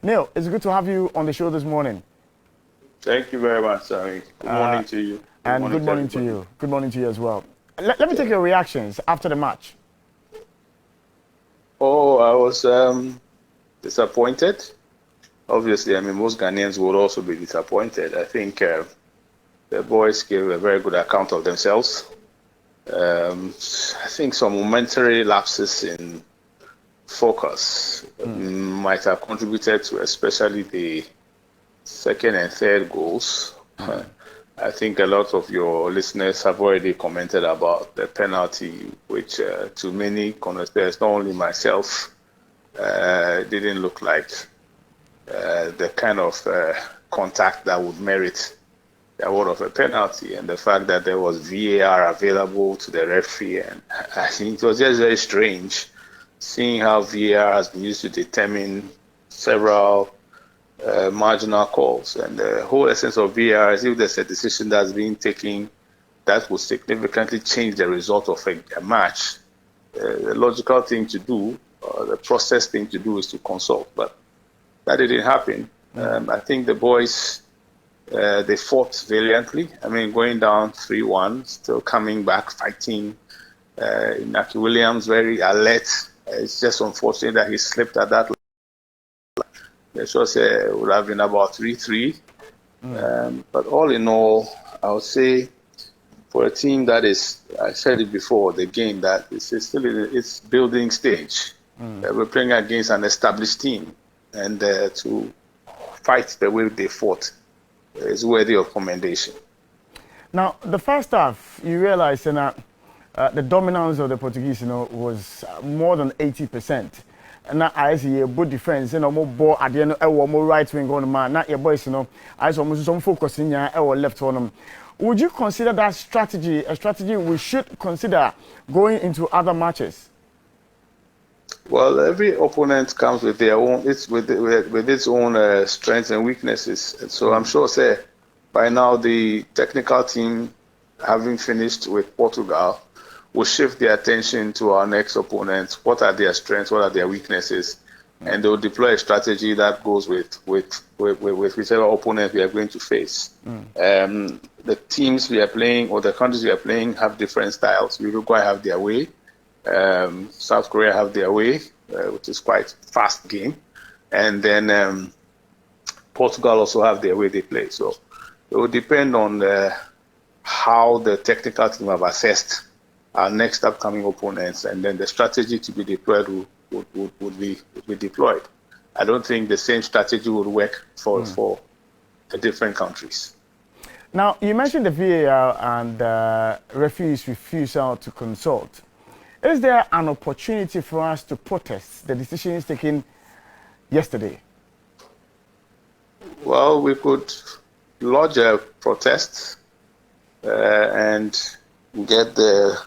Neil, it's good to have you on the show this morning. Thank you very much, Sammy. Good morning to you. Good And morning good to morning to everybody. you. Good morning to you as well. Let me take your reactions after the match. Oh, I was disappointed. Obviously, I mean, most Ghanaians would also be disappointed. I think the boys gave a very good account of themselves. I think some momentary lapses in focus might have contributed to especially the second and third goals. I think a lot of your listeners have already commented about the penalty, which to many connoisseurs, not only myself, didn't look like the kind of contact that would merit the award of a penalty. And the fact that there was VAR available to the referee, and I think it was just very strange seeing how VAR has been used to determine several marginal calls. And the whole essence of VAR is if there's a decision that's being taken that will significantly change the result of a match, the logical thing to do, the process thing to do is to consult. But that didn't happen. I think the boys, they fought valiantly. I mean, going down 3-1, still coming back, fighting. Naki Williams, very alert. It's just unfortunate that he slipped at that. The shot would have been about 3-3. But all in all, I would say for a team that is, I said it before, the game that is still in its building stage. We're playing against an established team, and to fight the way they fought is worthy of commendation. Now, the first half, you realize that the dominance of the Portuguese, was more than 80%. And now I see a good defense, more ball at the end, more right wing on the man. Not your boys, I saw some focus in your left on them. Would you consider that strategy a strategy we should consider going into other matches? Well, every opponent comes with their own, with its own strengths and weaknesses. And so I'm sure, say, by now the technical team, having finished with Portugal, will shift their attention to our next opponents. What are their strengths? What are their weaknesses? And they'll deploy a strategy that goes with whichever opponent we are going to face. The teams we are playing or the countries we are playing have different styles. Uruguay have their way. South Korea have their way, which is quite fast game. And then Portugal also have their way they play. So it will depend on how the technical team have assessed our next upcoming opponents, and then the strategy to be deployed would be deployed. I don't think the same strategy would work for the different countries. Now, you mentioned the VAR and referees' refusal to consult. Is there an opportunity for us to protest the decisions taken yesterday? Well, we could lodge a protest and get the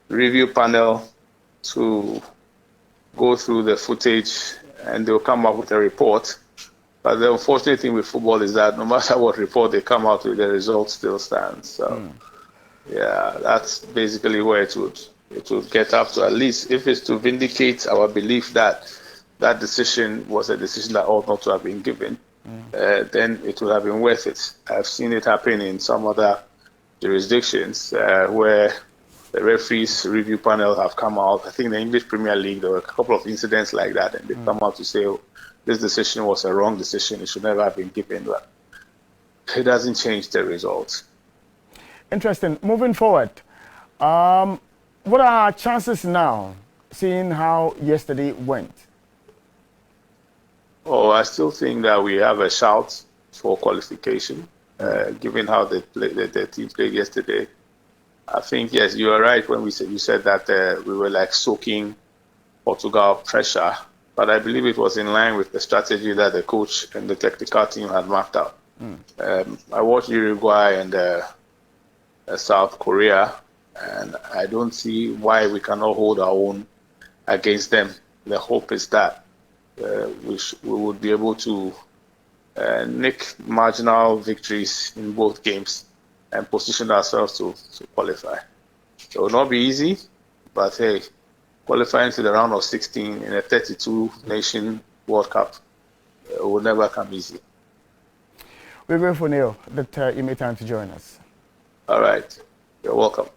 review panel to go through the footage, and they'll come up with a report. But the unfortunate thing with football is that no matter what report they come out with, the result still stands. So, yeah, that's basically where it would get up to. At least if it's to vindicate our belief that that decision was a decision that ought not to have been given, then it would have been worth it. I've seen it happen in some other jurisdictions where the referees review panel have come out. I think in the English Premier League, there were a couple of incidents like that, and they've come out to say, oh, this decision was a wrong decision. It should never have been given. But it doesn't change the results. Interesting. Moving forward, what are our chances now, seeing how yesterday went? Oh, I still think that we have a shout for qualification, given how the team played yesterday. I think, yes, you are right when you said that we were like soaking Portugal pressure, but I believe it was in line with the strategy that the coach and the technical team had mapped out. I watched Uruguay and South Korea, and I don't see why we cannot hold our own against them. The hope is that we would be able to nick marginal victories in both games and position ourselves to qualify. It will not be easy, but hey, qualifying to the round of 16 in a 32-nation World Cup will never come easy. We're grateful, Neil, that you made time to join us. All right. You're welcome.